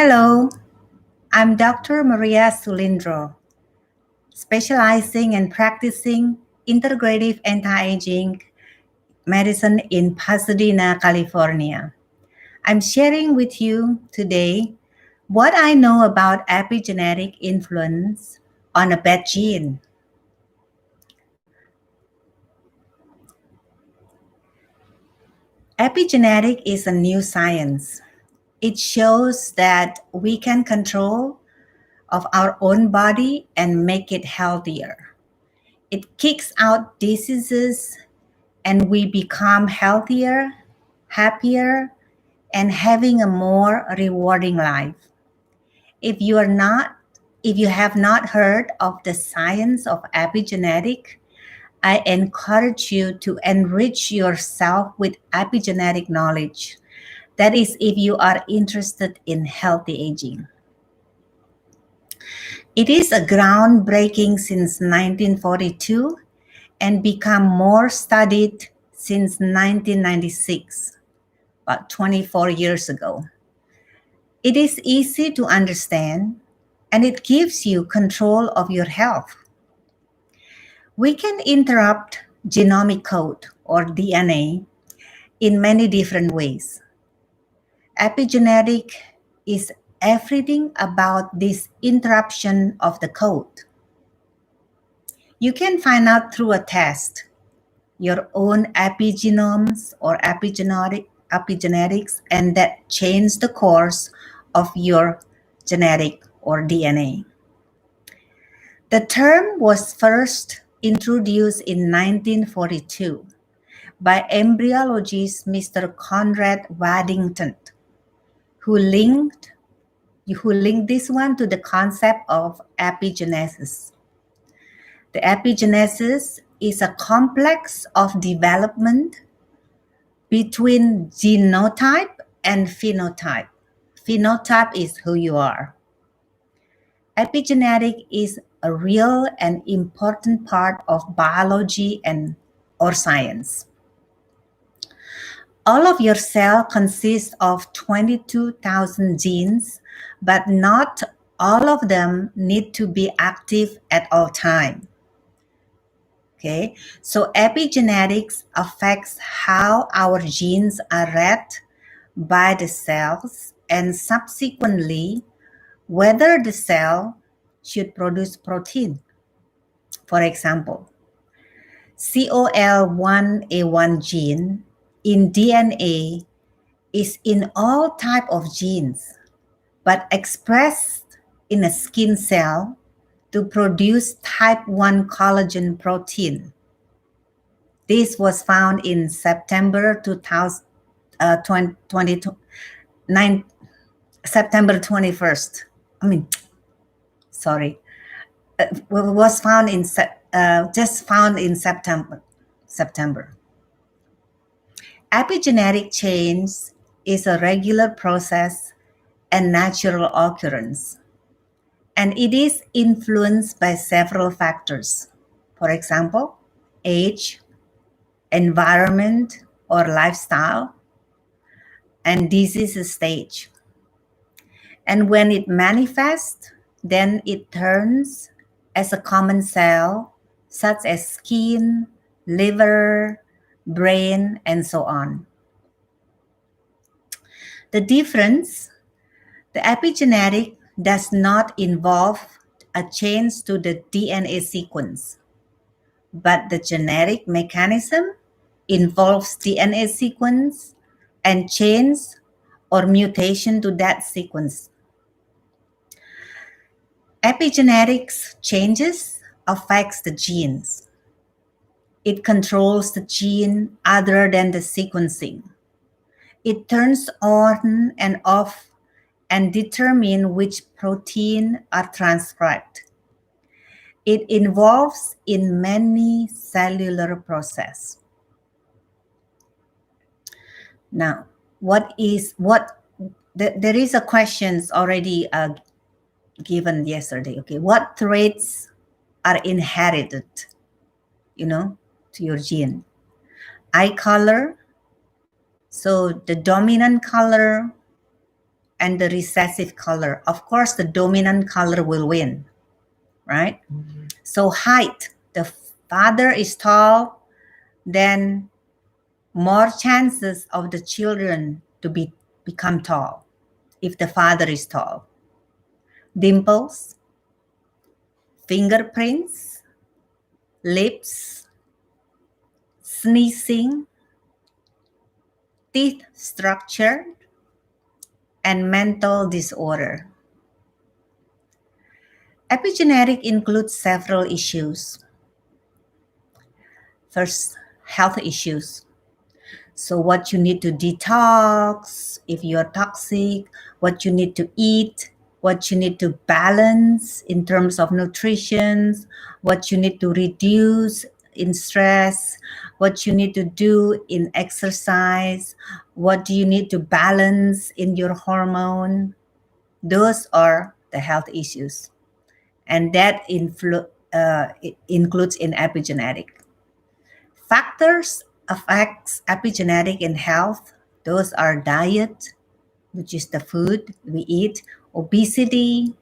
Hello, I'm Dr. Maria Sulindro, specializing and practicing integrative anti-aging medicine in Pasadena, California. I'm sharing with you today what I know about epigenetic influence on a bad gene. Epigenetic is a new science. It shows that we can control of our own body and make it healthier. It kicks out diseases and we become healthier, happier, and having a more rewarding life. If you are not if you have not heard of the science of epigenetic, I encourage you to enrich yourself with epigenetic knowledge. That is, if you are interested in healthy aging. It is a groundbreaking since 1942 and become more studied since 1996, about 24 years ago. It is easy to understand and it gives you control of your health. We can interrupt genomic code or DNA in many different ways. Epigenetic is everything about this interruption of the code. You can find out through a test your own epigenomes or epigenetics, and that change the course of your genetic or DNA. The term was first introduced in 1942 by embryologist Mr. Conrad Waddington, who linked this one to the concept of epigenesis. The epigenesis is a complex of development between genotype and phenotype. Phenotype is who you are. Epigenetic is a real and important part of biology or science. All of your cell consists of 22,000 genes, but not all of them need to be active at all times. Okay, so epigenetics affects how our genes are read by the cells and subsequently whether the cell should produce protein. For example, COL1A1 gene in DNA is in all type of genes, but expressed in a skin cell to produce type 1 collagen protein. This was found in September 21st. Was found in September. Epigenetic change is a regular process and natural occurrence, and it is influenced by several factors. For example, age, environment or lifestyle, and disease stage. And when it manifests, then it turns as a common cell, such as skin, liver, brain, and so on. The difference, the epigenetic does not involve a change to the DNA sequence, but the genetic mechanism involves DNA sequence and change or mutation to that sequence. Epigenetics changes affects the genes. It controls the gene other than the sequencing. It turns on and off and determines which protein are transcribed. It involves in many cellular processes. Now, there is a questions already given yesterday. Okay, what traits are inherited, to your gene? Eye color. So the dominant color and the recessive color. Of course, the dominant color will win, right? So height, the father is tall, then more chances of the children to become tall if the father is tall. Dimples, fingerprints, lips, sneezing, teeth structure, and mental disorder. Epigenetic includes several issues. First, health issues. So what you need to detox, if you're toxic, what you need to eat, what you need to balance in terms of nutrition, what you need to reduce in stress, what you need to do in exercise, what do you need to balance in your hormone. Those are the health issues. And that includes in epigenetic. Factors affects epigenetic in health. Those are diet, which is the food we eat, obesity,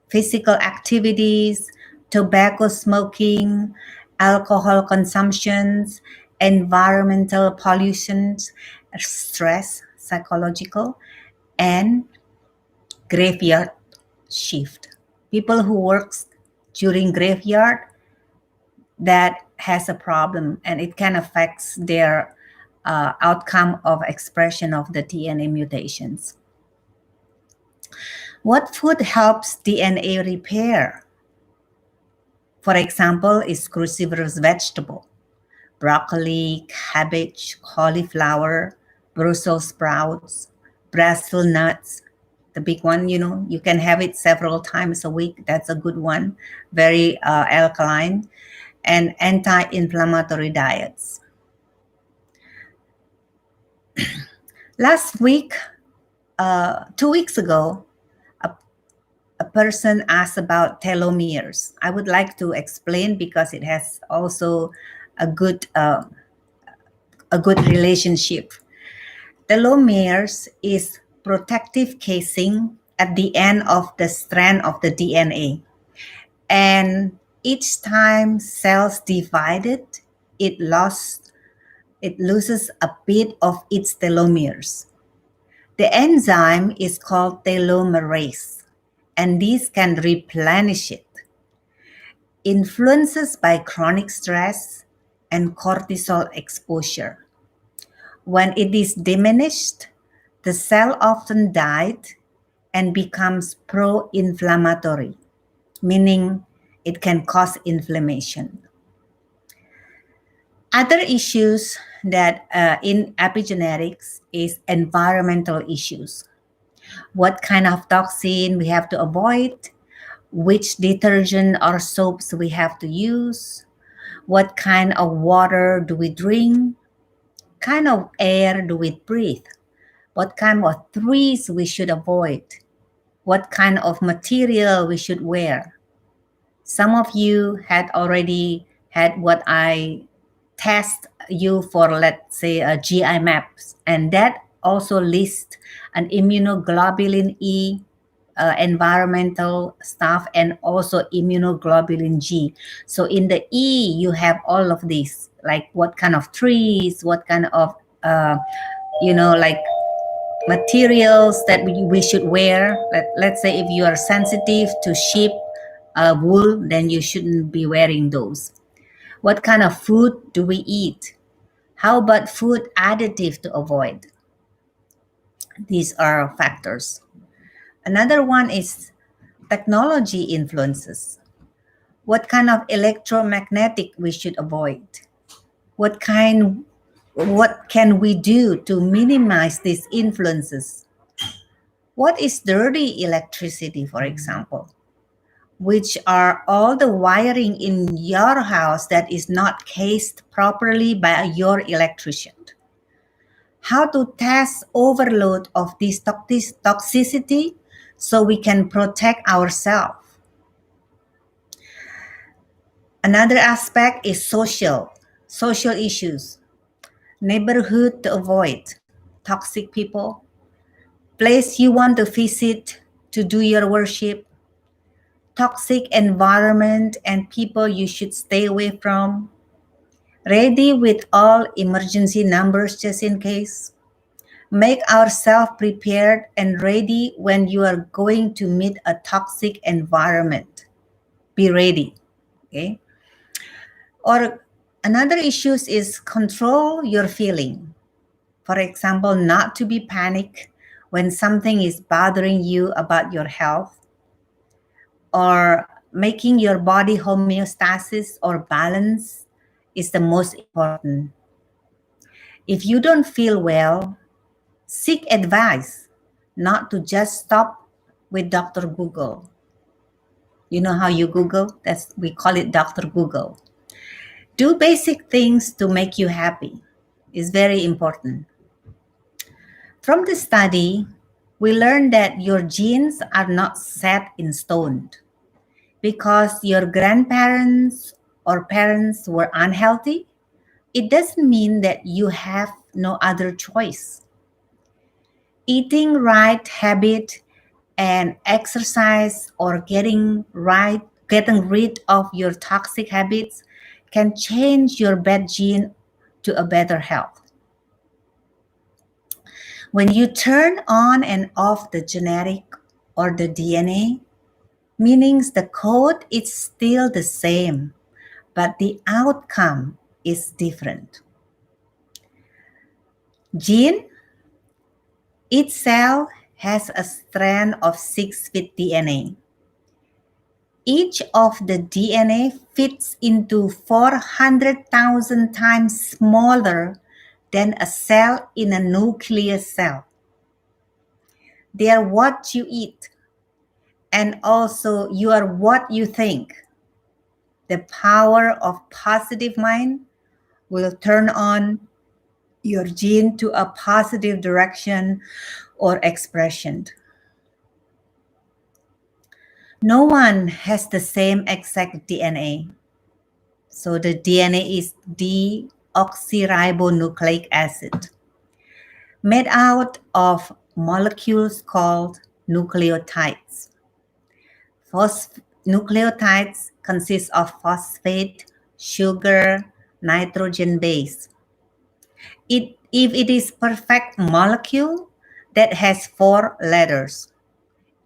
physical activities, tobacco smoking, alcohol consumptions, environmental pollutions, stress, psychological, and graveyard shift. People who work during graveyard, that has a problem, and it can affect their outcome of expression of the DNA mutations. What food helps DNA repair? For example, is cruciferous vegetable, broccoli, cabbage, cauliflower, Brussels sprouts, Brazil nuts. The big one, you can have it several times a week. That's a good one. Very alkaline. And anti-inflammatory diets. Last week, 2 weeks ago, a person asked about telomeres. I would like to explain because it has also a good relationship. Telomeres is protective casing at the end of the strand of the DNA. And each time cells divided, it loses a bit of its telomeres. The enzyme is called telomerase, and this can replenish it. Influences by chronic stress and cortisol exposure. When it is diminished, the cell often dies and becomes pro-inflammatory, meaning it can cause inflammation. Other issues that in epigenetics is environmental issues. What kind of toxin we have to avoid, which detergent or soaps we have to use, what kind of water do we drink, kind of air do we breathe, what kind of trees we should avoid, what kind of material we should wear. Some of you had already had what I test you for, let's say, a GI maps, and that also lists an immunoglobulin E, environmental stuff, and also immunoglobulin G. So in the E, you have all of these, like what kind of trees, what kind of, like materials that we should wear. Let's say if you are sensitive to sheep wool, then you shouldn't be wearing those. What kind of food do we eat? How about food additive to avoid? These are factors. Another one is technology influences. What kind of electromagnetic we should avoid? What can we do to minimize these influences? What is dirty electricity, for example? Which are all the wiring in your house that is not cased properly by your electrician. How to test overload of this toxicity so we can protect ourselves. Another aspect is social issues. Neighborhood to avoid, toxic people, place you want to visit to do your worship, toxic environment and people you should stay away from, ready with all emergency numbers just in case. Make ourselves prepared and ready when you are going to meet a toxic environment. Be ready. Okay. Or another issue is control your feeling. For example, not to be panicked when something is bothering you about your health, or making your body homeostasis or balance is the most important. If you don't feel well, seek advice, not to just stop with Dr. Google. You know how you Google? We call it Dr. Google. Do basic things to make you happy. It's very important. From the study, we learned that your genes are not set in stone. Because your grandparents or parents were unhealthy, it doesn't mean that you have no other choice. Eating right habit and exercise or getting rid of your toxic habits can change your bad gene to a better health. When you turn on and off the genetic or the DNA, meanings the code is still the same, but the outcome is different. Gene, each cell has a strand of 6 with DNA. Each of the DNA fits into 400,000 times smaller than a cell in a nucleus cell. They are what you eat, and also you are what you think. The power of positive mind will turn on your gene to a positive direction or expression. No one has the same exact DNA. So the DNA is deoxyribonucleic acid, made out of molecules called nucleotides. Nucleotides consist of phosphate, sugar, nitrogen base. If it is perfect molecule that has 4 letters,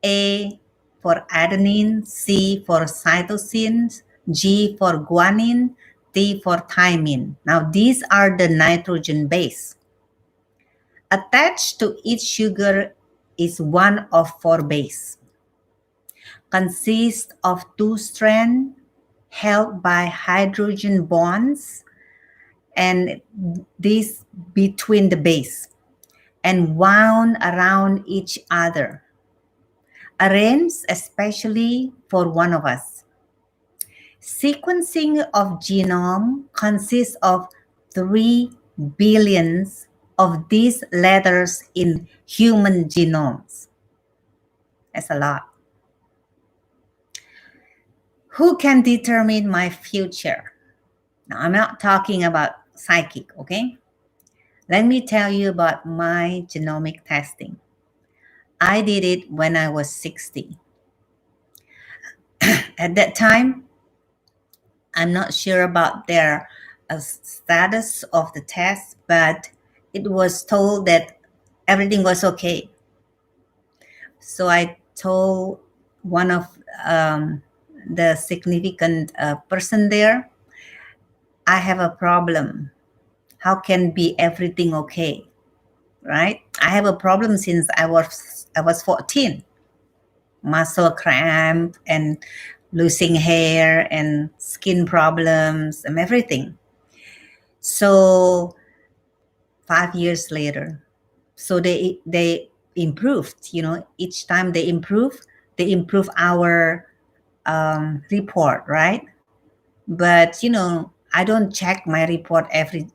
A for adenine, C for cytosine, G for guanine, T for thymine. Now these are the nitrogen base. Attached to each sugar is one of 4 base. Consists of 2 strands held by hydrogen bonds and this between the base and wound around each other, arranged especially for one of us. Sequencing of genome consists of 3 billions of these letters in human genomes. That's a lot. Who can determine my future? Now, I'm not talking about psychic, okay? Let me tell you about my genomic testing. I did it when I was 60. At that time, I'm not sure about their status of the test, but it was told that everything was okay. So I told one of the significant person there, I have a problem. How can be everything okay, right? I have a problem since I was 14. Muscle cramp and losing hair and skin problems and everything. So 5 years later, so they improved, each time they improve our report, right? But I don't check my report every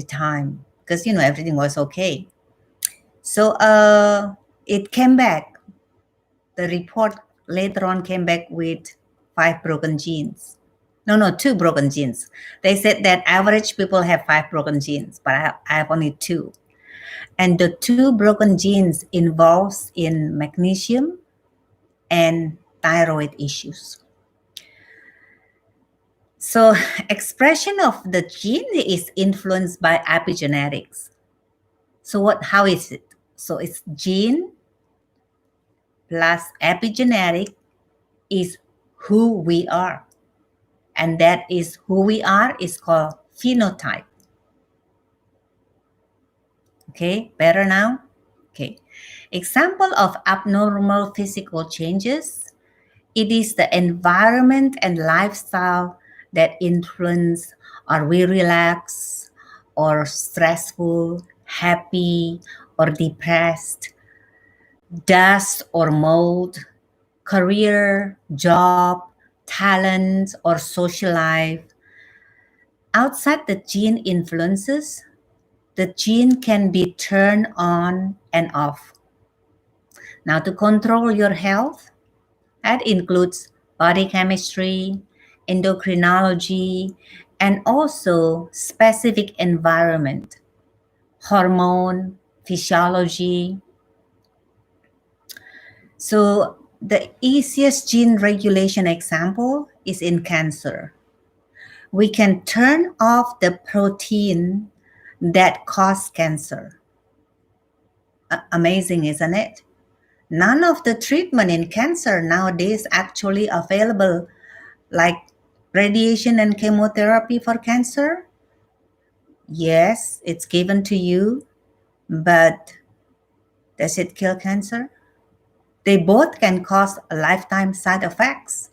time because everything was okay. So it came back. The report later on came back with 5 broken genes. No, 2 broken genes. They said that average people have 5 broken genes, but I have only 2. And the two broken genes involves in magnesium and thyroid issues. So expression of the gene is influenced by epigenetics. So how is it? So it's gene plus epigenetic is who we are. And that is who we are is called phenotype. Okay, better now? Okay. Example of abnormal physical changes. It is the environment and lifestyle that influence, are we relaxed or stressful, happy or depressed, dust or mold, career, job, talent or social life. Outside the gene influences, the gene can be turned on and off. Now, to control your health, that includes body chemistry, endocrinology, and also specific environment, hormone, physiology. So the easiest gene regulation example is in cancer. We can turn off the protein that cause cancer. Amazing, isn't it? None of the treatment in cancer nowadays actually available, like radiation and chemotherapy for cancer. Yes, it's given to you, but does it kill cancer? They both can cause lifetime side effects.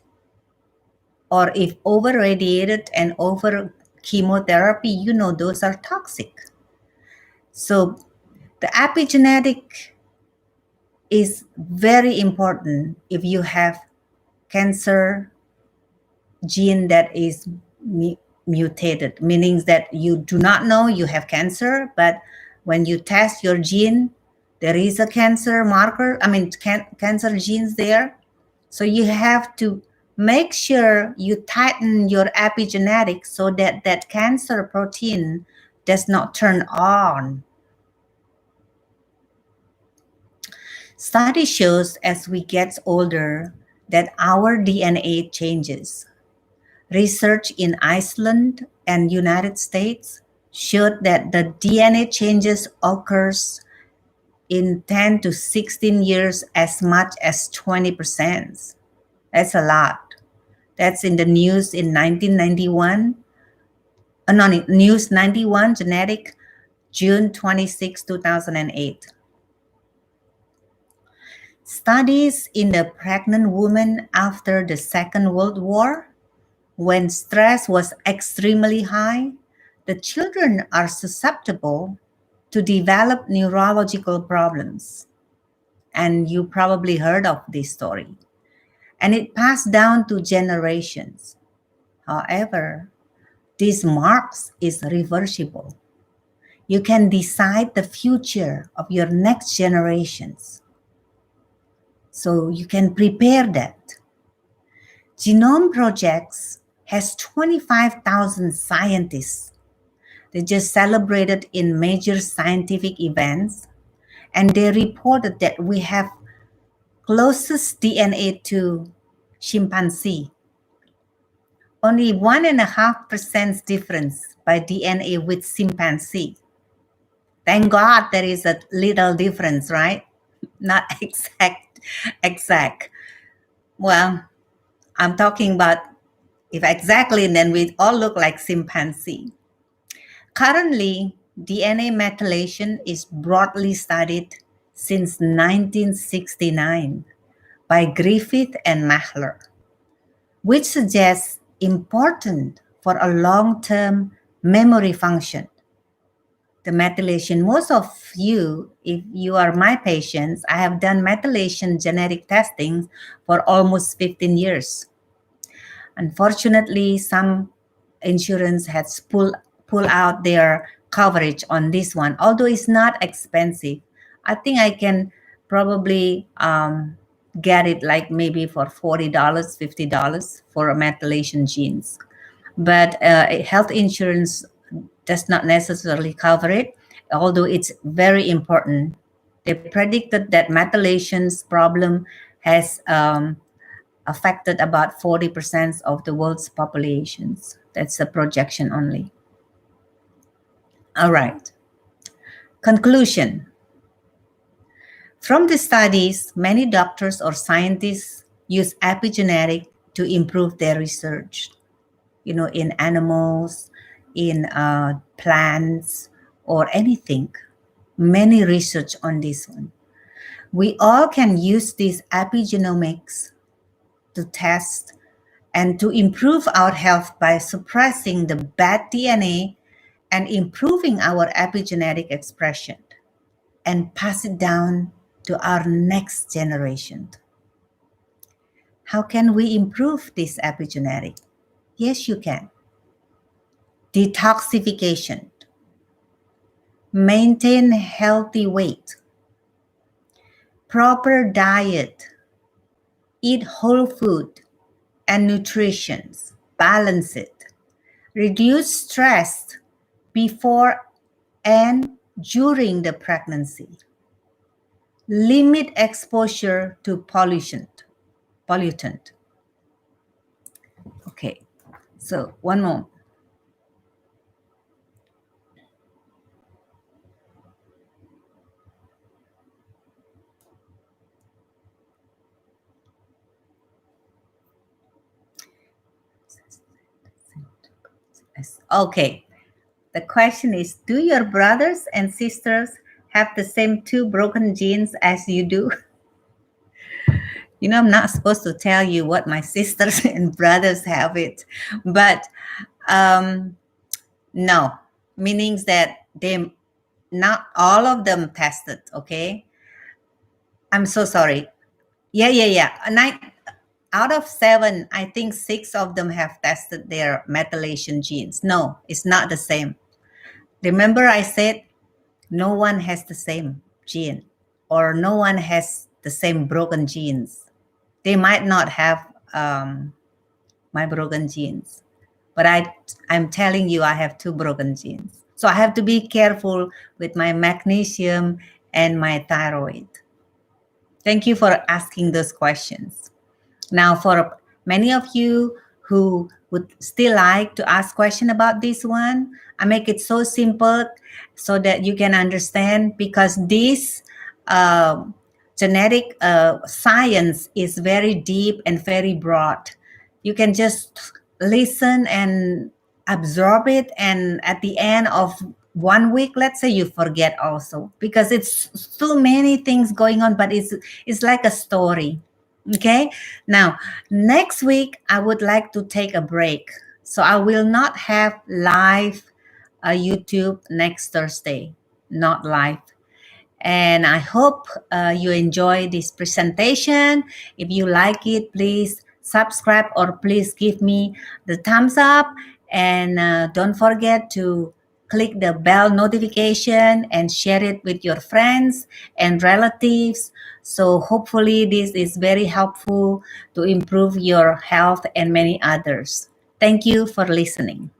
Or if over radiated and over chemotherapy, you know those are toxic. So the epigenetic is very important if you have cancer gene that is mutated, meaning that you do not know you have cancer, but when you test your gene, there is a cancer marker, cancer genes there. So you have to make sure you tighten your epigenetics so that that cancer protein does not turn on. Study shows as we get older that our DNA changes. Research in Iceland and United States showed that the DNA changes occurs in 10 to 16 years as much as 20%. That's a lot. That's in the news in 1991. News 91 Genetic, June 26, 2008. Studies in the pregnant woman after the Second World War, when stress was extremely high, the children are susceptible to develop neurological problems. And you probably heard of this story. And it passed down to generations. However, this marks is reversible. You can decide the future of your next generations. So you can prepare that. Genome Projects has 25,000 scientists. They just celebrated in major scientific events, and they reported that we have closest DNA to chimpanzee. Only 1.5% difference by DNA with chimpanzee. Thank God there is a little difference, right? Not exact. Well, I'm talking about if exactly, then we all look like chimpanzee. Currently, DNA methylation is broadly studied since 1969 by Griffith and Mahler, which suggests important for a long-term memory function. The methylation, most of you, if you are my patients, I have done methylation genetic testing for almost 15 years. Unfortunately, some insurance has pulled out their coverage on this one, although it's not expensive. I think I can probably get it like maybe for $40, $50 for a methylation genes. But health insurance does not necessarily cover it. although it's very important. They predicted that methylation's problem has affected about 40% of the world's populations. That's a projection only. All right. Conclusion. From the studies, many doctors or scientists use epigenetic to improve their research, in animals, in plants, or anything. Many research on this one. We all can use this epigenomics to test and to improve our health by suppressing the bad DNA and improving our epigenetic expression and pass it down to our next generation. How can we improve this epigenetic? Yes, you can. Detoxification. Maintain healthy weight. Proper diet. Eat whole food and nutrition. Balance it. Reduce stress before and during the pregnancy. Limit exposure to pollutant. Okay, so one more. Okay, the question is, do your brothers and sisters have the same two broken genes as you do? I'm not supposed to tell you what my sisters and brothers have it, but no, meaning that they, not all of them tested, okay? I'm so sorry. Yeah. Out of 7, I think 6 of them have tested their methylation genes. No, it's not the same. Remember I said no one has the same gene, or no one has the same broken genes. They might not have my broken genes, but I'm telling you I have 2 broken genes. So I have to be careful with my magnesium and my thyroid. Thank you for asking those questions. Now, for many of you who would still like to ask questions about this one, I make it so simple so that you can understand, because this genetic science is very deep and very broad. You can just listen and absorb it, and at the end of 1 week, let's say, you forget also, because it's so many things going on, but it's like a story. Okay, now next week I would like to take a break, so I will not have live YouTube next Thursday, not live. And I hope you enjoy this presentation. If you like it, please subscribe, or please give me the thumbs up, and don't forget to click the bell notification and share it with your friends and relatives. So hopefully this is very helpful to improve your health and many others. Thank you for listening.